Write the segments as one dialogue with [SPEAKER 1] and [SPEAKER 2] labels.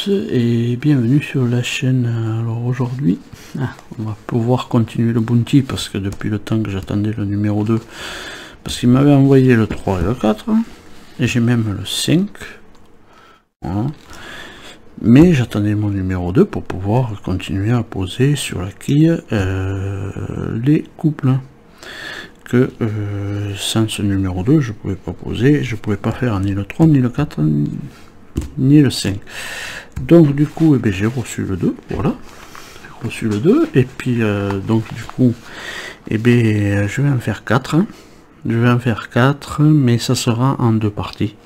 [SPEAKER 1] tous et bienvenue sur la chaîne. Alors aujourd'hui, on va pouvoir continuer le bounty parce que depuis le temps que j'attendais le numéro 2, parce qu'il m'avait envoyé le 3 et le 4, et j'ai même le 5. Voilà. Mais j'attendais mon numéro 2 pour pouvoir continuer à poser sur la quille les couples. Que sans ce numéro 2, je pouvais pas poser, je pouvais pas faire ni le 3, ni le 4, ni le 5. Donc du coup, j'ai reçu le 2, voilà. J'ai reçu le 2, et puis donc du coup, je vais en faire 4. Je vais en faire 4, mais ça sera en 2 parties.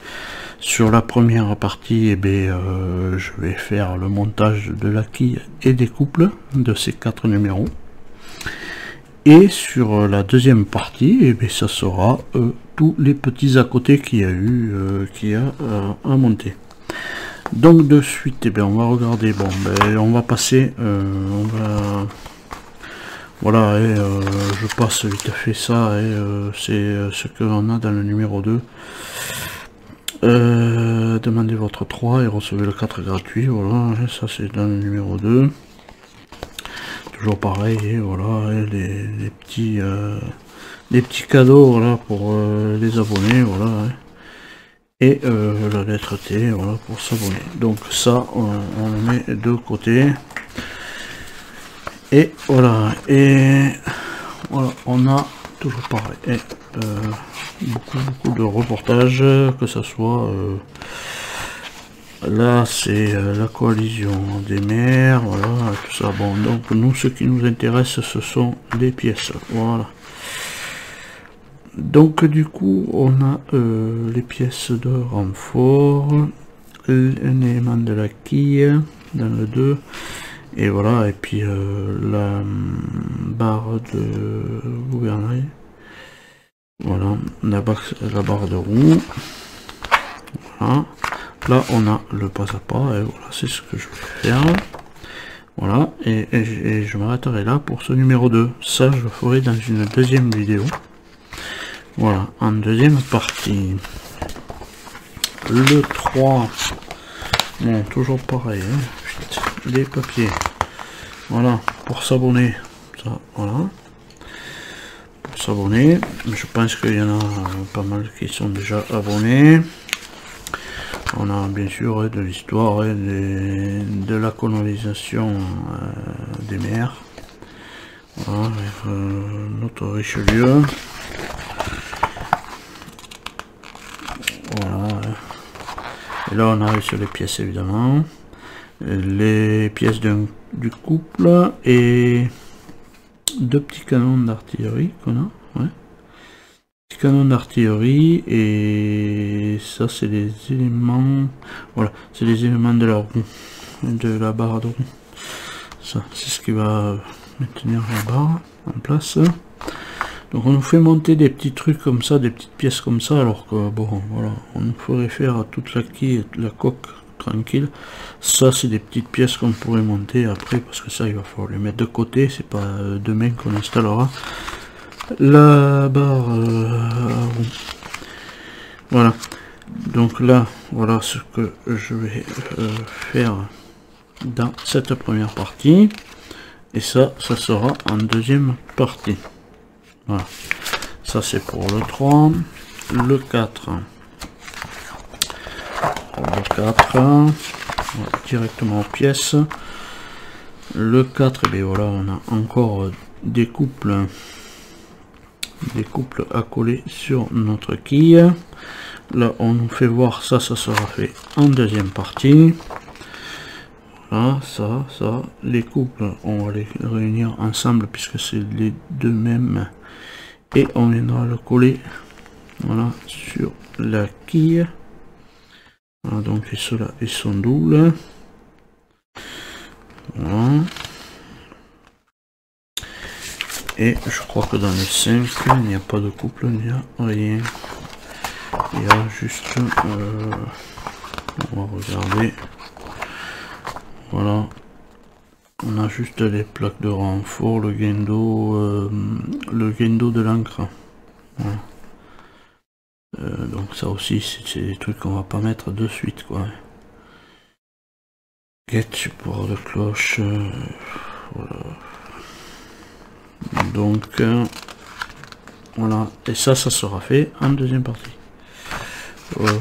[SPEAKER 1] Sur la première partie, je vais faire le montage de la quille et des couples de ces 4 numéros. Et sur la deuxième partie, ça sera tous les petits à côté qu'il y a eu, à monter. Donc de suite, on va regarder. Bon, on va passer, voilà, je passe vite fait ça, et c'est ce qu'on a dans le numéro 2. Demandez votre 3 et recevez le 4 gratuit. Voilà, ça c'est dans le numéro 2. Toujours pareil, et voilà, et les petits cadeaux, voilà, pour les abonnés, voilà, et la lettre T, voilà, pour s'abonner. Donc ça, on le met de côté, et voilà, on a toujours pareil, et beaucoup de reportages, que ça soit là c'est la coalition des maires, voilà, tout ça. Bon, donc nous, ce qui nous intéresse, ce sont les pièces, voilà. Donc du coup, on a les pièces de renfort, un élément de la quille dans le 2, et voilà, et puis la barre de gouvernail, voilà, la barre de roue, voilà. Là on a le pas à pas, et voilà, c'est ce que je vais faire. Voilà, et je m'arrêterai là pour ce numéro 2. Ça je le ferai dans une deuxième vidéo. Voilà, en deuxième partie. Le 3. Bon, toujours pareil, hein. Les papiers. Voilà, pour s'abonner. Ça, voilà. Pour s'abonner. Je pense qu'il y en a pas mal qui sont déjà abonnés. On a bien sûr de l'histoire et de la colonisation des mers. Voilà, avec notre Richelieu. Voilà. Et là on arrive sur les pièces, évidemment. Les pièces du couple et 2 petits canons d'artillerie qu'on a. Ouais. Canon d'artillerie, et ça c'est les éléments, voilà, c'est les éléments de la roue, de la barre de roue. Ça c'est ce qui va maintenir la barre en place. Donc on nous fait monter des petits trucs comme ça, des petites pièces comme ça, alors que bon, voilà, on nous ferait faire toute la quille et la coque tranquille. Ça c'est des petites pièces qu'on pourrait monter après, parce que ça il va falloir les mettre de côté, c'est pas demain qu'on installera la barre. Voilà, donc là voilà ce que je vais faire dans cette première partie, et ça sera en deuxième partie. Voilà, ça c'est pour le 3. Le 4, voilà, directement aux pièces. Le 4, et bien voilà, on a encore des couples à coller sur notre quille. Là on nous fait voir ça sera fait en deuxième partie. Voilà, ça les couples on va les réunir ensemble puisque c'est les deux mêmes, et on viendra le coller, voilà, sur la quille. Voilà, donc ceux-là ils sont doubles. Voilà. Et je crois que dans le 5, il n'y a pas de couple, il n'y a rien. Il y a juste... on va regarder. Voilà. On a juste les plaques de renfort, le guindeau de l'encre. Voilà. Donc ça aussi, c'est des trucs qu'on va pas mettre de suite, quoi. Get support de cloche. Voilà. Donc voilà, et ça sera fait en deuxième partie. Voilà,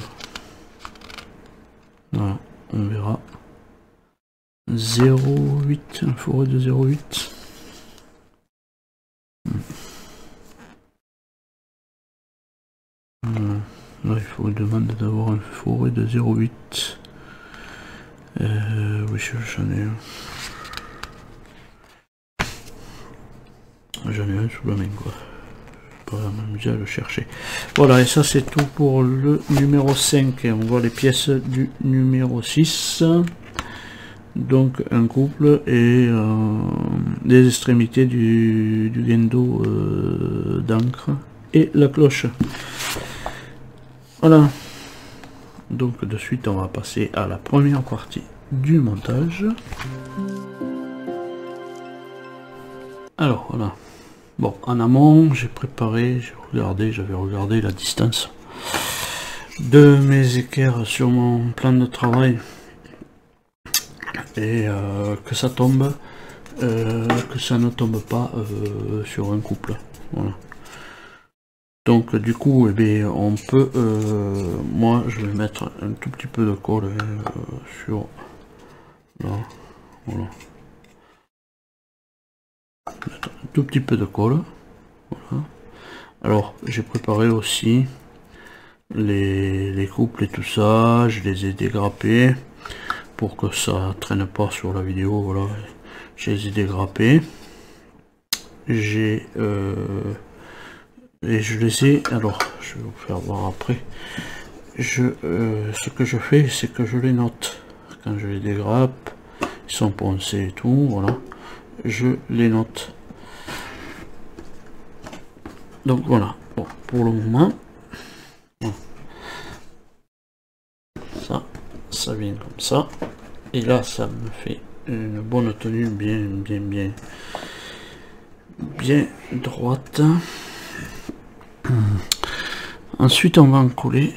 [SPEAKER 1] on verra. 0,8, un forêt de 0,8. Là, il faut demander d'avoir un forêt de 0,8. Oui, j'en ai un. J'en ai un sous la main, quoi. Pas m'amuser à le chercher. Voilà, et ça c'est tout pour le numéro 5. Et on voit les pièces du numéro 6. Donc un couple et les extrémités du Gendo d'encre et la cloche. Voilà. Donc de suite on va passer à la première partie du montage. Alors voilà. Bon, en amont j'ai préparé, j'avais regardé la distance de mes équerres sur mon plan de travail. Et que ça tombe, que ça ne tombe pas sur un couple. Voilà. Donc du coup, eh bien, on peut, moi je vais mettre un tout petit peu de colle sur là, voilà. Mettre un tout petit peu de colle. Voilà. Alors j'ai préparé aussi les couples et tout ça, je les ai dégrappés pour que ça traîne pas sur la vidéo. Voilà, je les ai dégrappés, j'ai et je les ai, alors je vais vous faire voir après, ce que je fais c'est que je les note quand je les dégrappe, ils sont poncés et tout, voilà, je les note. Donc voilà, bon, pour le moment voilà. ça vient comme ça, et là ça me fait une bonne tenue bien droite. Ensuite on va en coller.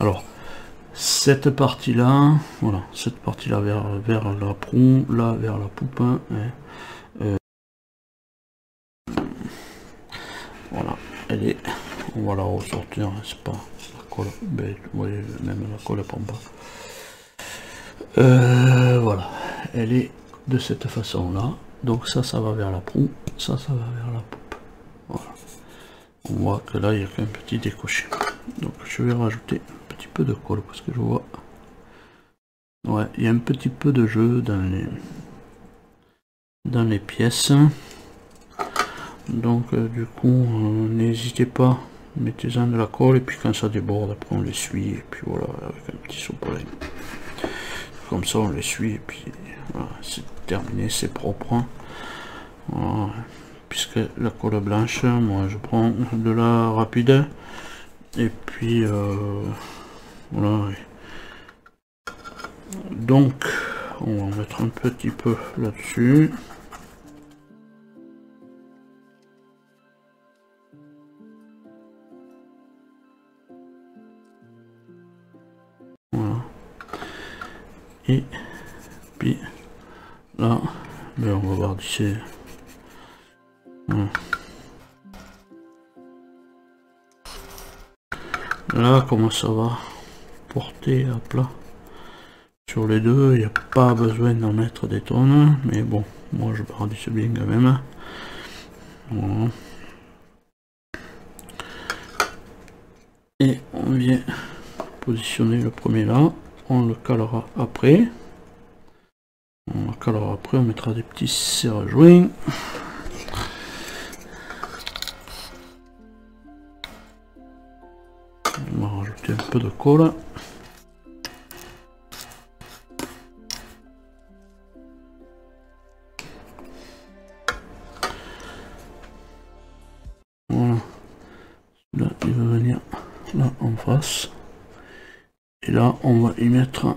[SPEAKER 1] Alors cette partie là, voilà, cette partie là vers la proue, là vers la poupe, hein, voilà, elle est, on va la ressortir, hein, c'est pas la colle, ben, vous voyez, même la colle prend pas. Voilà, elle est de cette façon là, donc ça va vers la proue, ça va vers la poupe. Voilà, on voit que là il y a qu'un petit décoché, donc je vais rajouter un petit peu de colle parce que je vois, ouais, il y a un petit peu de jeu dans les pièces. Donc du coup n'hésitez pas, mettez-en de la colle et puis quand ça déborde après on l'essuie et puis voilà, avec un petit sopalin comme ça on l'essuie et puis voilà, c'est terminé, c'est propre. Voilà. Puisque la colle blanche, moi je prends de la rapide et puis voilà, donc on va mettre un petit peu là dessus. Voilà. Et puis là, ben on va voir d'ici. Voilà. Là, comment ça va porter à plat sur les deux, il n'y a pas besoin d'en mettre des tonnes, mais bon, moi je bardisse bien quand même. Voilà. Et on vient positionner le premier là, on le calera après. On le calera après, on mettra des petits serre-joints. On va rajouter un peu de colle. Voilà. Là, il va venir là en face. Et là, on va y mettre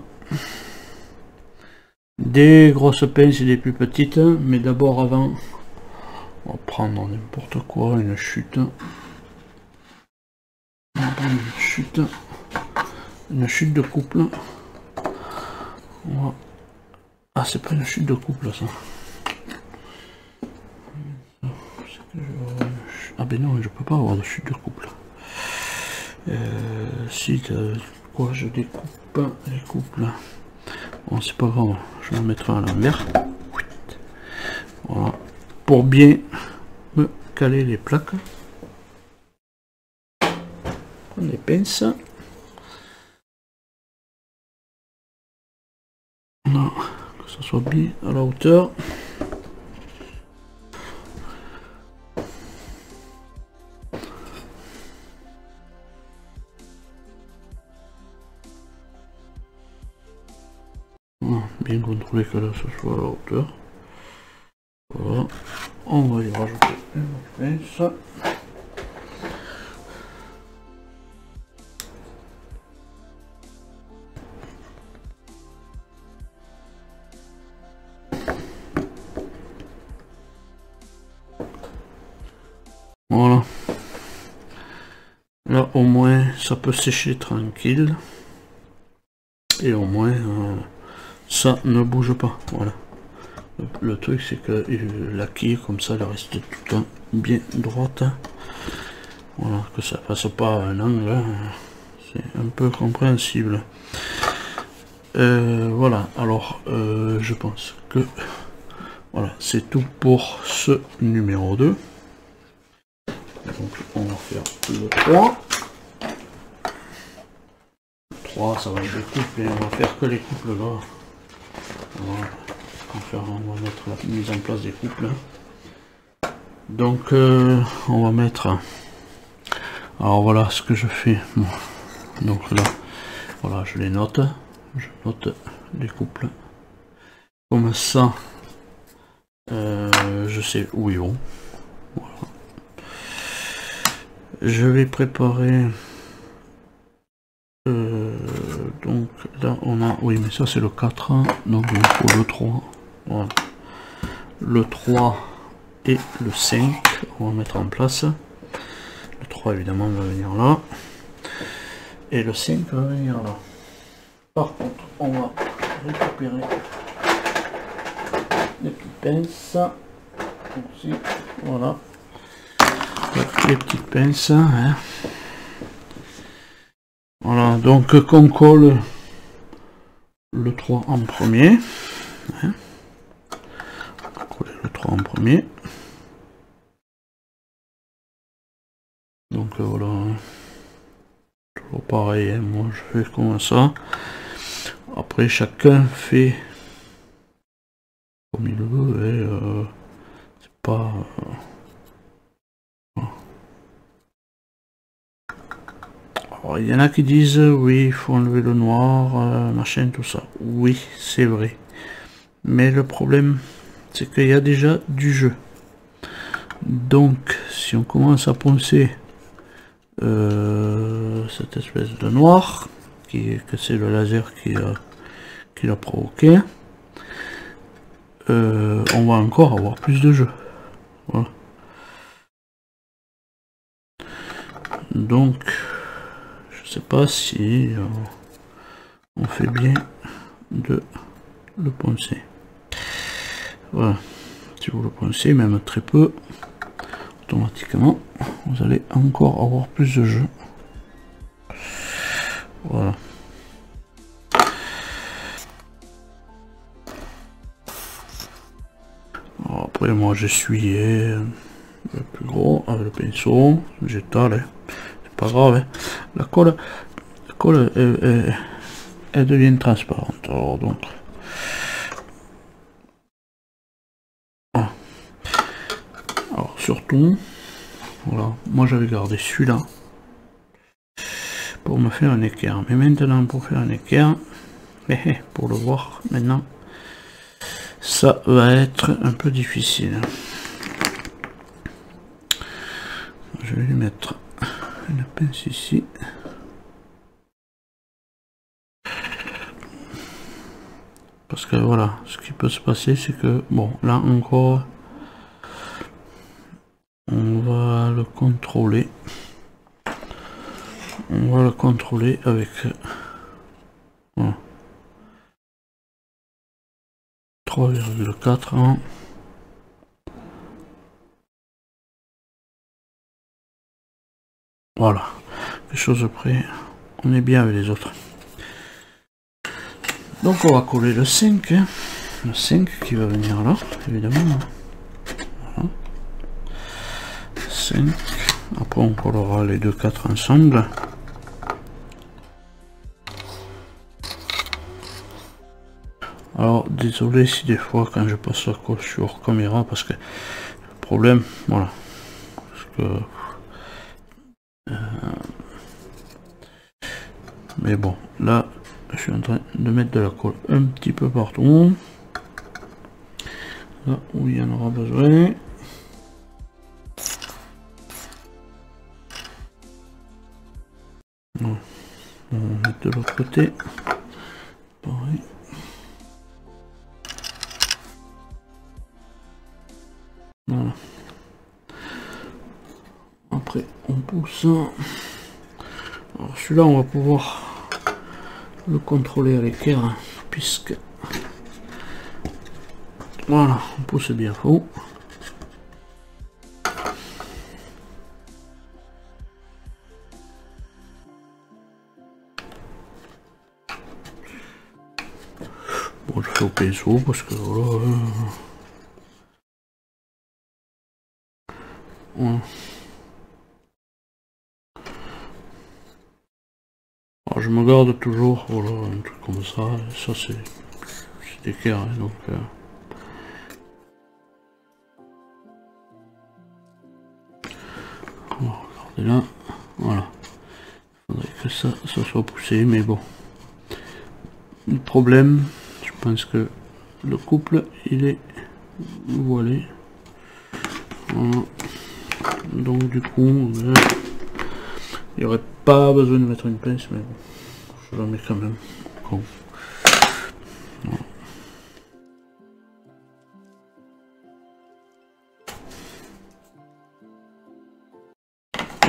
[SPEAKER 1] des grosses pinces et des plus petites. Mais d'abord, avant, on va prendre n'importe quoi, une chute. Une chute de couple. Voilà. Ah, c'est pas une chute de couple ça. Ah ben non, je peux pas avoir de chute de couple. Si quoi, je découpe les couples. Bon, c'est pas grave, je vais me mettre à l'envers. Voilà, pour bien me caler les plaques. Prendre les pinces. Voilà, que ça soit bien à la hauteur. Voilà, bien contrôler que là ce soit à la hauteur. Voilà, on va y rajouter une pince. Voilà. Là au moins ça peut sécher tranquille. Et au moins ça ne bouge pas. Voilà. Le truc c'est que la quille comme ça elle reste tout le temps bien droite. Voilà, que ça passe pas à un angle. C'est un peu compréhensible. Voilà, alors je pense que voilà, c'est tout pour ce numéro 2. Donc on va faire le 3. Le 3, ça va être des couples et on va faire que les couples là. Voilà. On va mettre la mise en place des couples. Donc on va mettre. Alors voilà ce que je fais. Bon. Donc là, voilà, je les note. Je note les couples. Comme ça, je sais où ils vont. Voilà. Je vais préparer. Donc là on a. Oui, mais ça c'est le 4. Donc il faut le 3. Voilà. Le 3 et le 5. On va mettre en place. Le 3 évidemment va venir là. Et le 5 va venir là. Par contre, on va récupérer les petites pinces. Aussi, voilà. Les petites pinces. Hein. Voilà, donc qu'on colle le 3 en premier. Hein. On va coller le 3 en premier. Donc voilà. Toujours pareil, hein. Moi je fais comme ça. Après chacun fait comme il veut et c'est pas alors, il y en a qui disent oui il faut enlever le noir machin tout ça, oui c'est vrai, mais le problème c'est qu'il y a déjà du jeu, donc si on commence à poncer cette espèce de noir que c'est le laser qui l'a provoqué, on va encore avoir plus de jeu. Voilà. Donc je sais pas si on fait bien de le poncer. Voilà, si vous le poncez même très peu, automatiquement vous allez encore avoir plus de jeu. Voilà. Alors après moi j'essuyais le plus gros avec le pinceau, j'étale, hein. C'est pas grave, hein. La colle elle devient transparente. Alors donc alors surtout voilà, moi j'avais gardé celui-là pour me faire un équerre, mais maintenant pour faire un équerre, pour le voir maintenant, ça va être un peu difficile. Je vais lui mettre une pince ici. Parce que voilà, ce qui peut se passer, c'est que, bon, là encore, on va le contrôler. On va le contrôler avec... Voilà. 3,4. Hein. Voilà, quelque chose près, on est bien avec les autres. Donc on va coller le 5, hein. Le 5 qui va venir là, évidemment. Voilà. 5, après on collera les deux 4 ensemble. Alors désolé si des fois quand je passe la colle sur caméra, parce que le problème, voilà, parce que mais bon, là je suis en train de mettre de la colle un petit peu partout, là où il y en aura besoin. On va mettre de l'autre côté, pareil. Voilà. Après on pousse. Alors celui-là on va pouvoir le contrôler à l'équerre, puisque voilà, on pousse bien faux. Bon, je fais au pinceau parce que voilà. Voilà. Alors, je me garde toujours, voilà, un truc comme ça. Ça c'est équerre, hein, donc. On va regarder là, voilà. Il faudrait que ça soit poussé, mais bon. Le problème, je pense que le couple il est voilé. Voilà. Donc du coup, il n'y aurait pas besoin de mettre une pince, mais bon, je la mets quand même. Bon.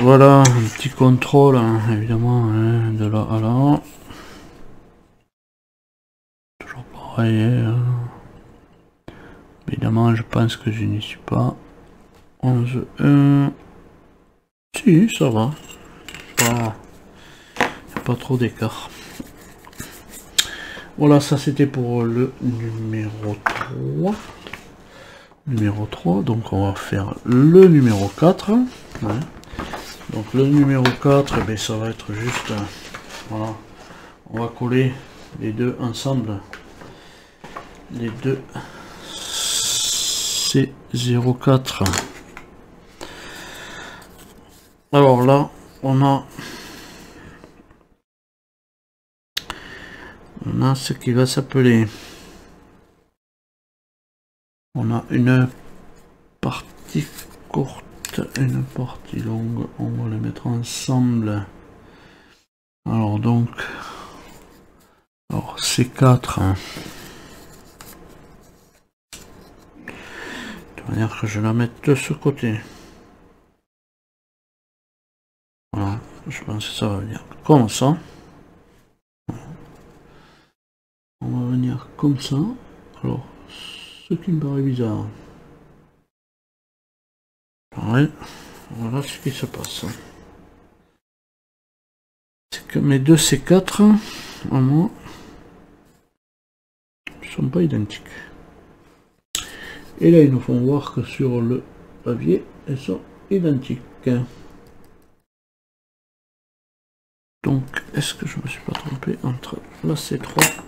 [SPEAKER 1] Voilà, un petit contrôle, hein, évidemment, hein, de là à là. Toujours pareil. Hein. Évidemment, je pense que je n'y suis pas. 11, 1. Si, ça va. Il n'y a pas trop d'écart. Voilà, ça c'était pour le numéro 3. Numéro 3, donc on va faire le numéro 4. Ouais. Donc le numéro 4, eh bien, ça va être juste, voilà, on va coller les deux ensemble, les deux C04. Alors là, on a ce qui va s'appeler, on a une partie courte, une partie longue, on va les mettre ensemble. Alors donc, alors C4, hein. De manière que je la mette de ce côté. Voilà, je pense que ça va venir comme ça. On va venir comme ça. Alors, ce qui me paraît bizarre. Pareil, voilà ce qui se passe. C'est que mes deux C4, à moi, ne sont pas identiques. Et là, ils nous font voir que sur le papier, elles sont identiques. Donc, est-ce que je me suis pas trompé entre la C3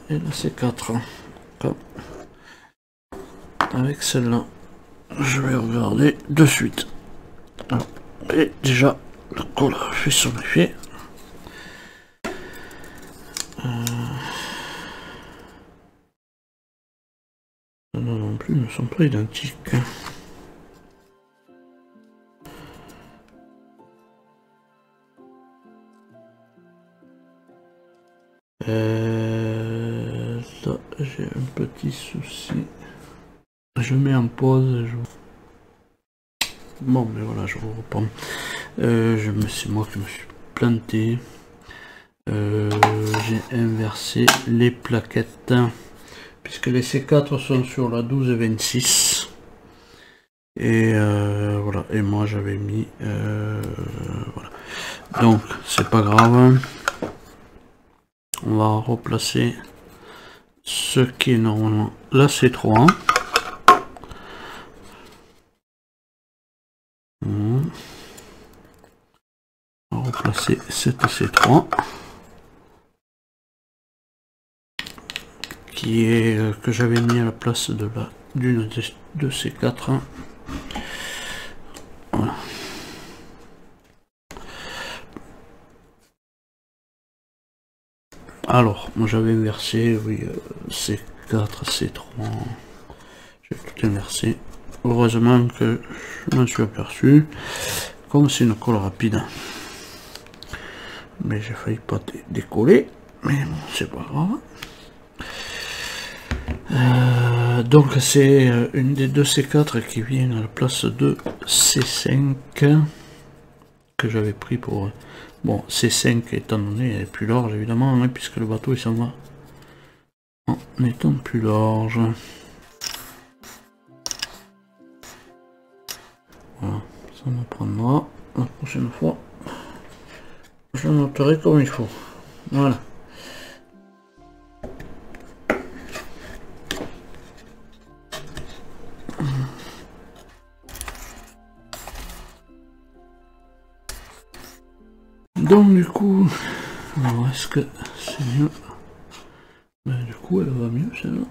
[SPEAKER 1] et la C4? Avec celle-là, je vais regarder de suite. Alors, et déjà, le colle fait son effet. Non plus, ne sont pas identiques. Là, j'ai un petit souci. Je mets en pause. Bon, mais voilà, je vous reprends. C'est moi qui me suis planté. J'ai inversé les plaquettes. puisque les C4 sont sur la 12-26. Et voilà, et moi j'avais mis voilà. Donc c'est pas grave, on va replacer ce qui est normalement la C3. On va replacer cette C3 qui est que j'avais mis à la place de la d'une de ces quatre. Voilà. Alors, moi j'avais inversé, oui, C4, C3, j'ai tout inversé. Heureusement que je m'en suis aperçu, comme c'est une colle rapide. Mais j'ai failli pas décoller, mais bon, c'est pas grave. Donc c'est une des deux C4 qui vient à la place de C5 que j'avais pris pour... Bon, C5 étant donné elle est plus large évidemment, hein, puisque le bateau il s'en va en étant plus large. Voilà, ça me prendra la prochaine fois. Je noterai comme il faut. Voilà. Donc du coup, alors est-ce que c'est mieux? Ben, du coup elle va mieux celle-là.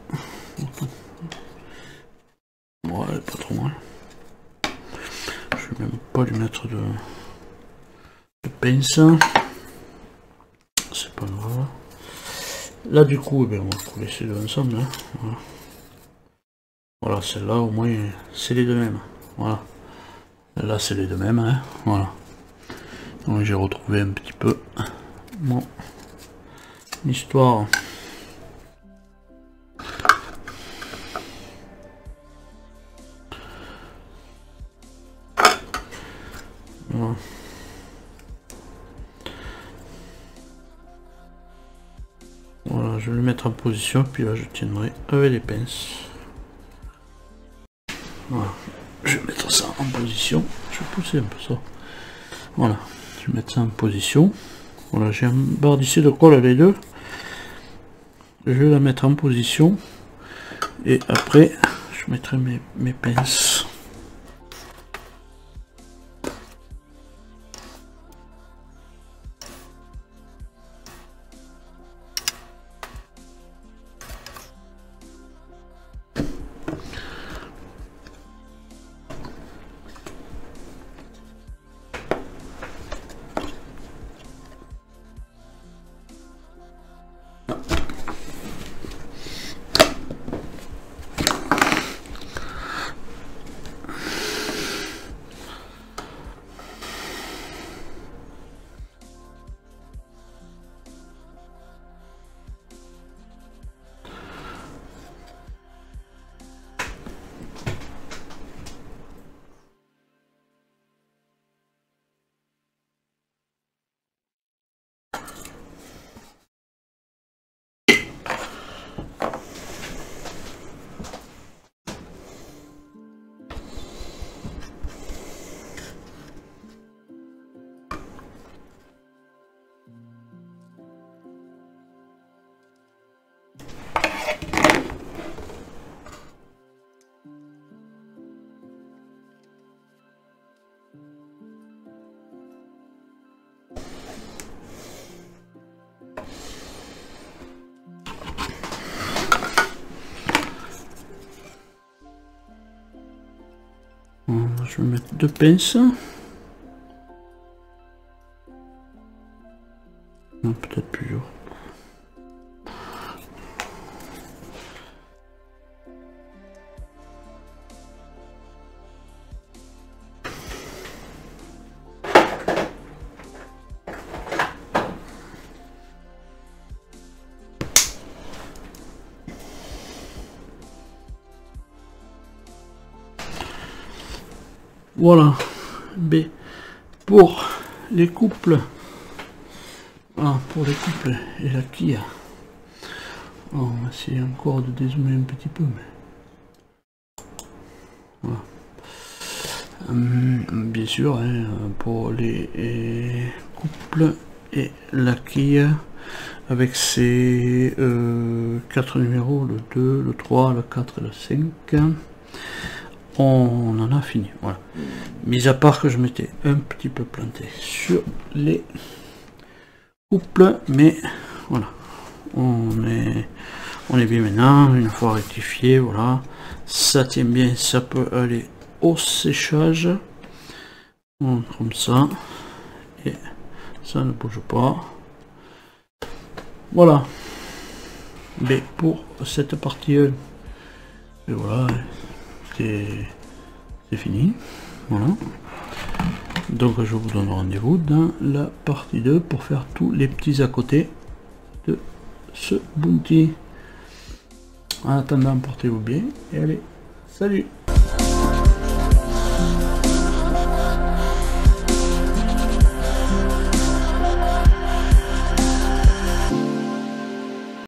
[SPEAKER 1] Bon, elle est pas trop mal. Je vais même pas lui mettre de pince. C'est pas grave. Là du coup, eh bien, on va couler ces deux ensemble. Hein. Voilà, voilà, celle-là au moins c'est les deux mêmes. Voilà. Là c'est les deux mêmes. Hein. Voilà. Donc j'ai retrouvé un petit peu mon histoire. Voilà. Voilà, je vais le mettre en position, puis là je tiendrai avec les pinces. Voilà, je vais mettre ça en position. Je vais pousser un peu ça. Voilà, je vais mettre ça en position. Voilà, j'ai un bardissé de colle les deux. Je vais la mettre en position et après je mettrai mes pinces. Je vais mettre deux pinces. Non, peut-être plusieurs. Voilà, B pour les couples. Voilà, pour les couples et la quille. On va essayer encore de dézoomer un petit peu, mais voilà. Bien sûr, hein, pour les couples et la quille, avec ces 4 numéros, le 2, le 3, le 4 et le 5, on en a fini. Voilà. Mis à part que je m'étais un petit peu planté sur les couples, mais voilà, on est bien maintenant. Une fois rectifié, voilà, ça tient bien, ça peut aller au séchage. Comme ça, et ça ne bouge pas. Voilà. Mais pour cette partie, et voilà, c'est fini. Voilà. Donc je vous donne rendez-vous dans la partie 2 pour faire tous les petits à côté de ce bounty. En attendant, portez-vous bien et allez, salut!